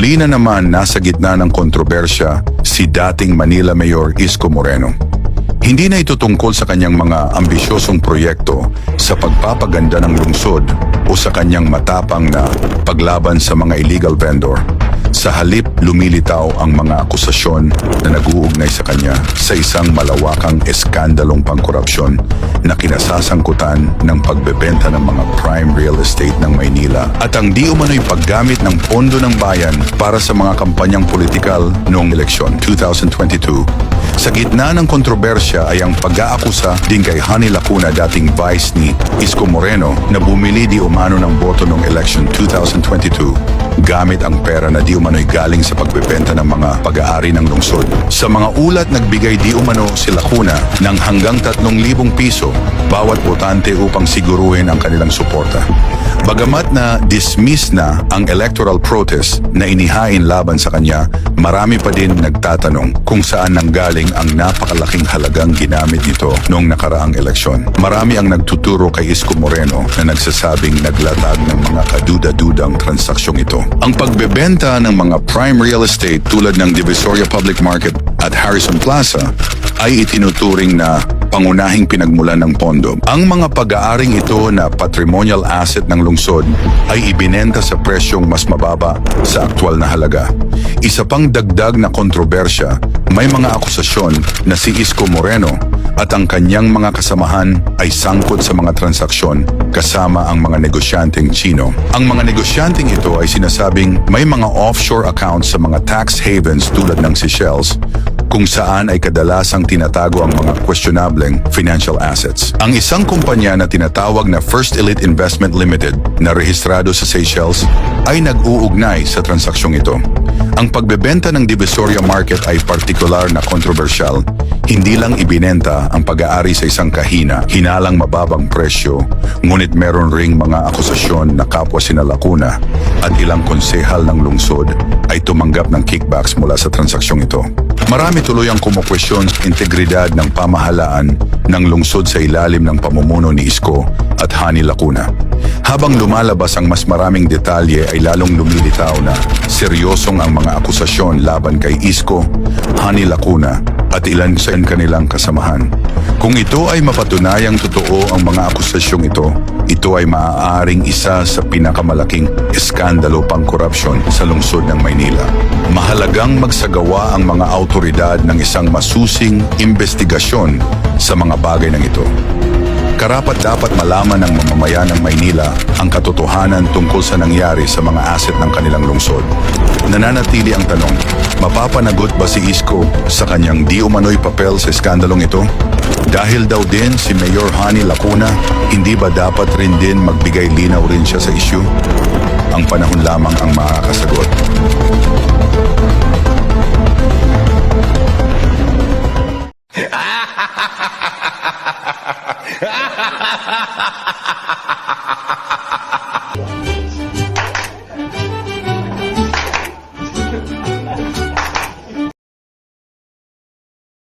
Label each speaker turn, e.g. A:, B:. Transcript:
A: Muli na naman nasa gitna ng kontrobersya si dating Manila Mayor Isko Moreno. Hindi na ito tungkol sa kanyang mga ambisyosong proyekto sa pagpapaganda ng lungsod o sa kanyang matapang na paglaban sa mga illegal vendor. Sa halip, lumilitaw ang mga akusasyon na nag-uugnay sa kanya sa isang malawakang eskandalong pangkorupsyon na kinasasangkutan ng pagbebenta ng mga prime real estate ng Maynila at ang di umano'y paggamit ng pondo ng bayan para sa mga kampanyang politikal noong eleksyon 2022. Sa gitna ng kontrobersya ay ang pag-aakusa din kay Honey Lacuna, dating vice ni Isko Moreno, na bumili di umano ng boto noong election 2022 gamit ang pera na di umano'y galing sa pagbebenta ng mga pag-aari ng lungsod. Sa mga ulat, nagbigay di umano si Lacuna ng hanggang 3,000 piso bawat botante upang siguruhin ang kanilang suporta. Bagamat na dismiss na ang electoral protest na inihain laban sa kanya, marami pa din nagtatanong kung saan nanggaling ang napakalaking halagang ginamit nito noong nakaraang eleksyon. Marami ang nagtuturo kay Isko Moreno na nagsasabing naglatag ng mga kaduda-dudang transaksyong ito. Ang pagbebenta ng mga prime real estate tulad ng Divisoria Public Market at Harrison Plaza ay itinuturing na pangunahing pinagmulan ng pondo. Ang mga pag-aaring ito na patrimonial asset ng lungsod ay ibinenta sa presyong mas mababa sa aktwal na halaga. Isa pang dagdag na kontrobersya, may mga akusasyon na si Isko Moreno at ang kanyang mga kasamahan ay sangkot sa mga transaksyon kasama ang mga negosyanteng Chino. Ang mga negosyanteng ito ay sinasabing may mga offshore accounts sa mga tax havens tulad ng Seychelles, kung saan ay kadalasang tinatago ang mga questionableng financial assets. Ang isang kumpanya na tinatawag na First Elite Investment Limited na rehistrado sa Seychelles ay nag-uugnay sa transaksyon ito. Ang pagbebenta ng Divisoria Market ay partikular na kontrobersyal. Hindi lang ibinenta ang pag-aari sa isang kahina, hinalang mababang presyo, ngunit meron ring mga akusasyon na kapwa sina Lacuna at ilang konsehal ng lungsod ay tumanggap ng kickbacks mula sa transaksyong ito. Marami tuloy ang kumukwestiyon sa integridad ng pamahalaan ng lungsod sa ilalim ng pamumuno ni Isko at Honey Lacuna. Habang lumalabas ang mas maraming detalye ay lalong lumilitaw na seryosong ang mga akusasyon laban kay Isko, Honey Lacuna at ilan sa kanilang kasamahan. Kung ito ay mapatunayang totoo ang mga akusasyong ito ay maaaring isa sa pinakamalaking eskandalo pangkorupsyon sa lungsod ng Maynila. Mahalagang magsagawa ang mga autoridad ng isang masusing investigasyon sa mga bagay ng ito. Karapat-dapat malaman ng mamamayan ng Maynila ang katotohanan tungkol sa nangyari sa mga asset ng kanilang lungsod. Nananatili ang tanong, mapapanagot ba si Isko sa kanyang di umano'y papel sa iskandalong ito? Dahil daw din si Mayor Honey Lacuna, hindi ba dapat rin din magbigay linaw rin siya sa issue? Ang panahon lamang ang makakasagot.
B: Ha ha ha ha ha ha!